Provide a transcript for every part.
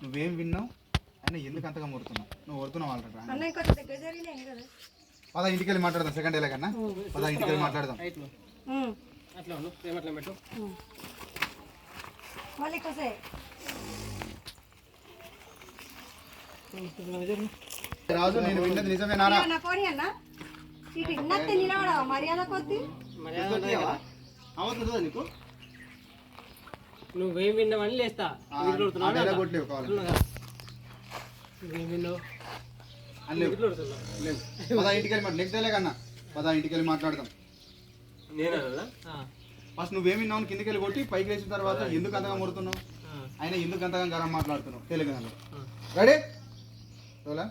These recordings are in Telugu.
నువ్వేం విన్నావు అయినా ఎందుకు అంతగా ముడుతున్నావు? నువ్వు వడుతున్నావు ఆల్రెడీ. పదా ఇంటికి వెళ్ళి మాట్లాడదాం. సెకండ్ డేలా కన్నా పదా ఇంటికి వెళ్ళి మాట్లాడదాం. రాజు నేను విన్నది నిజమేనారా? నీకు నువ్వేం విన్నావని లేస్తా. పదా ఇంటికి వెళ్ళి నెక్స్ట్ డేలే కన్నా పదా ఇంటికి వెళ్ళి మాట్లాడదాం. ఫస్ట్ నువ్వేం విన్నావు కిందికి వెళ్ళి కొట్టి పైకి వేసిన తర్వాత ఎందుకు అంతగా ముడుతున్నావు అయినా ఎందుకు అంతగా గరం మాట్లాడుతున్నావు తెలుగు రెడీ రోలా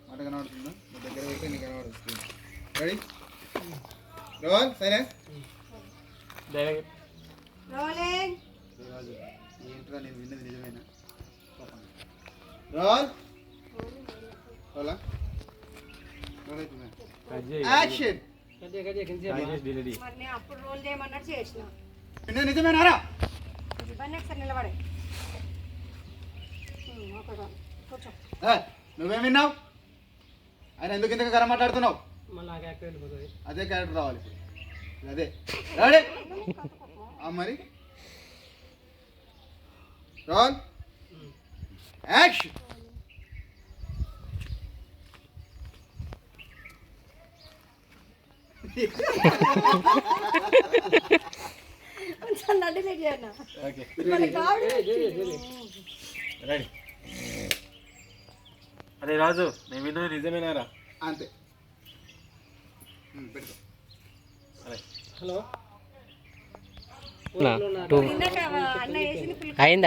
మాట కనబడుతుందా దగ్గర అయితే నీకు కనబడుతుంది. రెడీ రోల్ సైలెంట్ ఏంట్రా నేను విన్నది నిజమేనా? రోల్ రోలా యాక్షన్ నిజమేనారా? నువ్వేం విన్నావు ఆయన ఎందుకు ఇంతగా గరం మాట్లాడుతున్నావు? అదే క్యారెక్టర్ రావాలి ఇప్పుడు. అదే రెడీ మరి రోల్ యాక్షన్. అరే రాజు నేను విన్నది నిజమేనారా? అంతే. హలో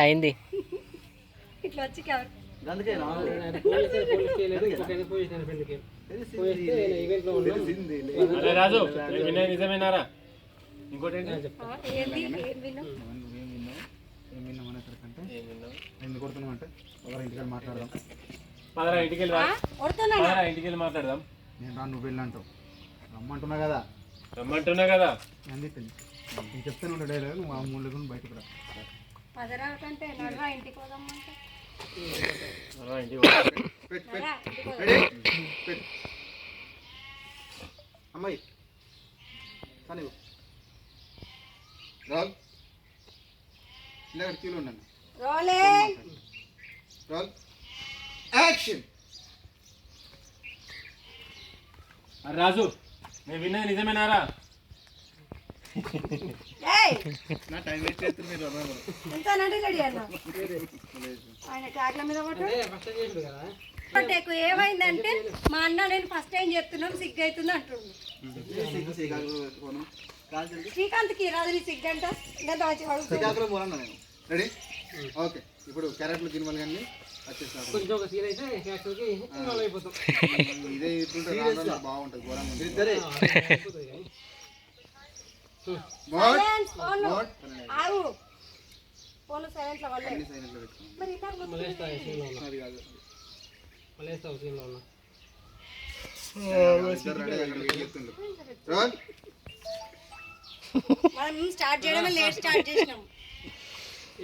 అయింది ఇట్లా వచ్చి అరే రాజు నేను విన్నది నిజమేనారా? ఇంకోటి ఎందుకు కొడుతున్నావు అంటే ఒకరి ఇంటికి వెళ్ళి మాట్లాడదాం. పదరా ఇంటికి వెళ్ళి ఇంటికి వెళ్ళి మాట్లాడదాం. నేను రా నువ్వు వెళ్ళి అంటావు రమ్మంటున్నా కదా రమ్మంటున్నా కదా నేను చెప్తాను ఉండే డైలాగ్ నువ్వు ఆ మూడు బయటకు రా. అమ్మాయి కానీ రోల్ ఇలా క్యూలో ఉన్నాను. Role action. రాజు నేను విన్నది నిజమేనారా? నా టైం వేస్ట్ చేస్తుంది మీరు ఏమైందంటే మా అన్న నేను ఫస్ట్ టైం చెప్తున్నాం సిగ్గు అవుతుంది అంటుండు. శ్రీకాంత్కి రాదు నీ సిగ్గు అంట. Ready okay. ఇప్పుడు క్యారెక్టర్ గిన్నెలు కానీ వచ్చేస్తాను. ఇదే ఇట్లుంటే బాగుంటుంది ఘోరంగా. స్టార్ట్ చేయడమే లేట్ స్టార్ట్ చేసినాం.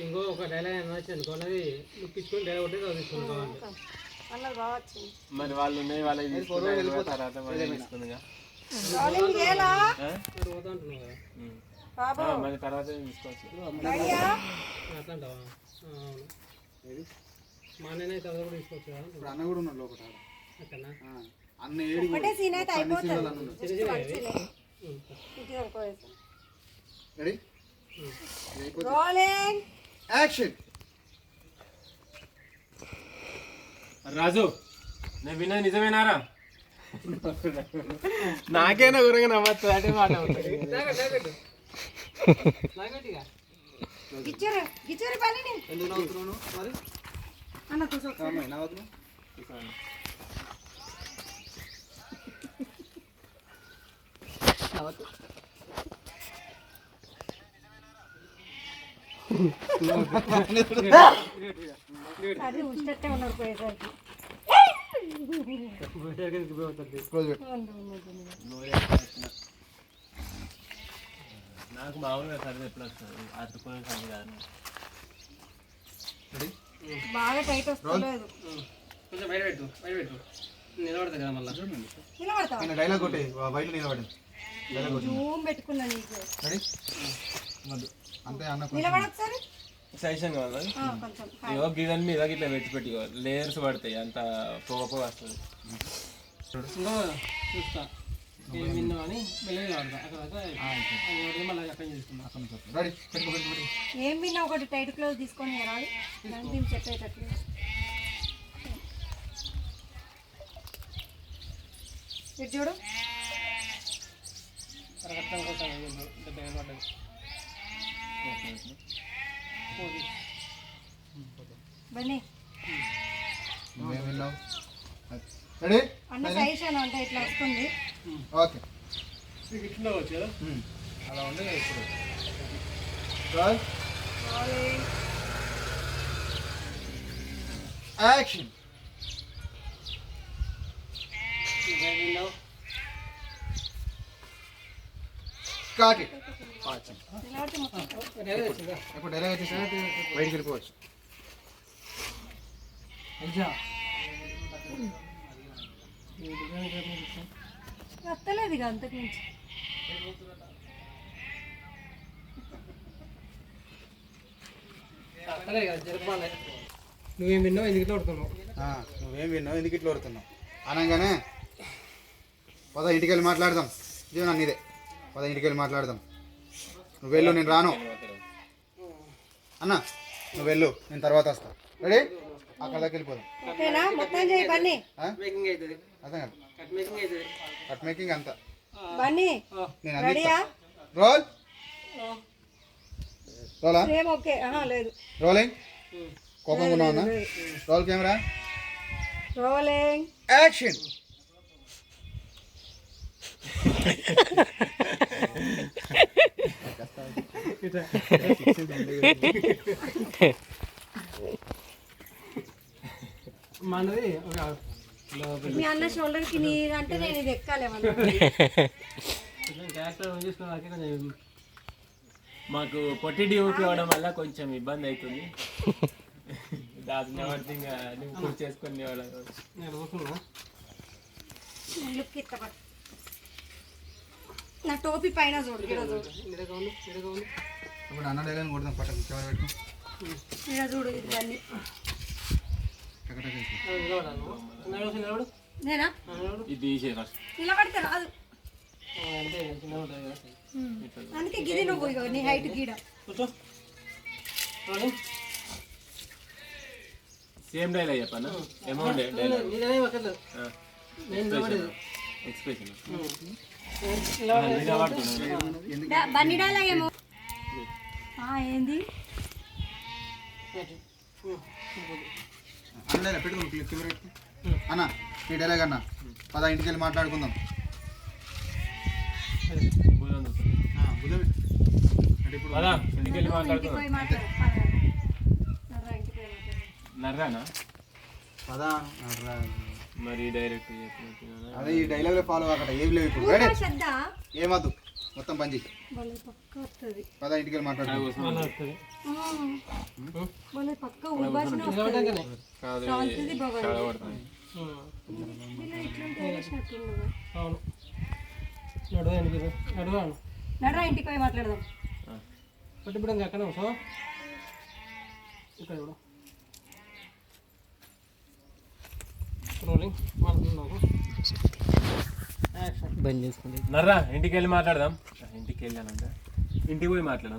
ఇంకో ఒక డైలాగ్ అనుకోనది లుక్కించుకొని డైలాగ్ ఒకటి చదువుకుంటాం అన్నది బావచ్చు. మరి వాళ్ళు ఉన్నాయి వాళ్ళకి తర్వాత మరి తర్వాత తీసుకోవచ్చు. అట్లాంటావా? మా అన్నయ్య తర్వాత కూడా తీసుకోవచ్చు కదా. ఇప్పుడు అన్న కూడా ఉన్నాడు లోపల. అన్న ఒకటే సీన్ అయితే అయిపోతుంది. Ready rolling action. రాజు నేను విన్నది నిజమేనారా? నాకేనా ఊరగా నమ్మచ్చు అంటే మాట గిచ్చరు గిచ్చరు పని ఎందుకు నవ్వుతున్నాను మరి అన్న కూర్చో. నవ్వుతున్నాను అది ఉంచట్టే ఉన్నారు పోయేసరికి. నాకు మామూలుగా సరే ఎప్పుడు వస్తుంది అతుకునే సరే కాదు. బాగా టైట్ వస్తలేదు. కొంచెం బయట పెట్టు నిలబడతా కదా మళ్ళీ నిలబడతావా? ఆయన డైలాగ్ కొట్టే బయట నిలబడింది. డైలాగ్ కొట్టి జూమ్ పెట్టుకున్నా నీకు. రెడీ వద్దు అంతే అన్న నిలబడొకసారి. సజెషన్ కావాలి కొంచెం ఇగో గిదన్ మీద ఇట్లా పెట్టి లేయర్స్ పడతాయి అంత పొగ వస్తుంది. చూస్తా ఏం విన్నావు అని మెల్లగా ఆడతా అక్కడ మళ్ళీ అక్కడ చేసుకుందాం. రెడీ పెట్టుకో. ఏం విన్నా ఒకటి టైట్ క్లోజ్ తీసుకొని రాదు దానికి చెప్పేటట్లు. ఇటు చూడు. కరెక్ట్గా కొట్టాలి ఇంత పేరు పడ్డది. బన్నీ నువ్వేం విన్నావు? రెడీ అన్న సజెషన్ అంటే ఇట్లా వస్తుంది. ఓకే ఇట్లా వచ్చు కదా అలా ఉండే ఇప్పుడు రోల్ యాక్షన్. విన్నావు స్టార్ట్ ఇట్. నిలబడితే మొత్తం ఇప్పుడు డైలాగ్ వచ్చేసా బయటికి వెళ్ళిపోవచ్చు. వస్తలేదు ఇక అంతకు మించి. జరపాలి. నువ్వేం విన్నావు ఎందుకు ఇట్లా కొడుతున్నావు? నువ్వేం విన్నావు ఎందుకు ఇట్లా కొడుతున్నావు అనగానే పద ఇంటికి వెళ్ళి మాట్లాడదాం. జీవన నీదే. పద ఇంటికి వెళ్ళి మాట్లాడదాం. నువ్వు వెళ్ళు నేను రాను అన్న. నువ్వు వెళ్ళు నేను తర్వాత వస్తా. రెడీ అక్కడ దాకా వెళ్ళిపోదాం. ఓకేనా? మొత్తం చేయి బన్నీ. మేకింగ్ అవుతుంది అర్థం కాదు. కట్ మేకింగ్ అవుతుంది. కట్ మేకింగ్ అంతా బన్నీ నేను రెడీయా? రోల్ రోలా సేమ్ ఓకే. లేదు రోలింగ్. కోపంగా ఉన్నావునా? Roll camera rolling action. మనది మీ అన్న షోల్డర్ కి నీ అంటే నేను ఇది ఎక్కాలేమన్నా. క్యారెక్టర్ చూసుకున్నాకే కొంచెం మాకు పొట్టి డ్యూటీ అవడం వల్ల కొంచెం ఇబ్బంది అవుతుంది. దాని ఇంకా నువ్వు పూర్తి చేసుకుని నేను చూస్తున్నా. లుక్ ఇత్తపట్ నా టోపీ పైన చూడు. ఇక్కడ చూడు. ఇప్పుడు అన్న డైలాగ్ కొడదాం. పట్టం కెమెరా పెట్టుకో. ఇక్కడ చూడు. ఇది బన్నీ. నిలబడు. నేనా? ఇది తీసే ఫస్ట్. నిలబడితే రాదు. అంటే చిన్నగా ఉంటుంది కదా. అందుకే గిది నువ్వు ఇగో నీ హైట్ గీడ. కూర్చో. రోలింగ్. సేమ్ డైలాగ్ చెప్పాను. అమౌంట్ డైలాగ్ నీదేమీ వక్కర్లేదు. నేను నిలబడేది. ఎక్స్ప్రెషన్ బన్నీ డైలాగ్ ఏమో. ఏంది? అన్న డైలాగ్ పెట్టుకో. కెమెరా పెట్టుకో. అన్న నీ డైలాగ్ అన్న. పద ఇంటికి వెళ్ళి మాట్లాడుకుందాం. బుధం అంటే ఇప్పుడు పదా ఇంటికి వెళ్ళి ఇంటికి మాట్లాడుకుందాం. పోయి మాట్లాడు. నర్రా ఇంటికి పోయి మాట్లాడు. నర్రానా పద నర్రా. మరి డైరెక్ట్ అదే ఈ డైలాగ్ ఫాలో అక్కడ ఏం లేవు ఇప్పుడు. రెడీ శ్రద్ధ ఏమద్దు మొత్తం పని చేయి. వాళ్ళ పక్క వస్తుంది. పద ఇంటికి వెళ్ళి మాట్లాడుకుందాం. వాళ్ళ పక్క ఉబాసిన నిలబడ్డాకనే. కాదు వస్తుంది బాగా. చదవబడుతుంది. ఇలా ఇట్లుంటే వేసినట్టున్నదా? అవును. నడువు నడువు. నడ్రా ఇంటికి పోయి మాట్లాడదాం. పట్టుబడి అక్కడ సో ఇక్కడ కూడా రోలింగ్ బంద్ చేసుకుంది. నర్రా ఇంటికి వెళ్ళి మాట్లాడదాం. ఇంటికి వెళ్ళానంటే ఇంటికి పోయి మాట్లాడదాం.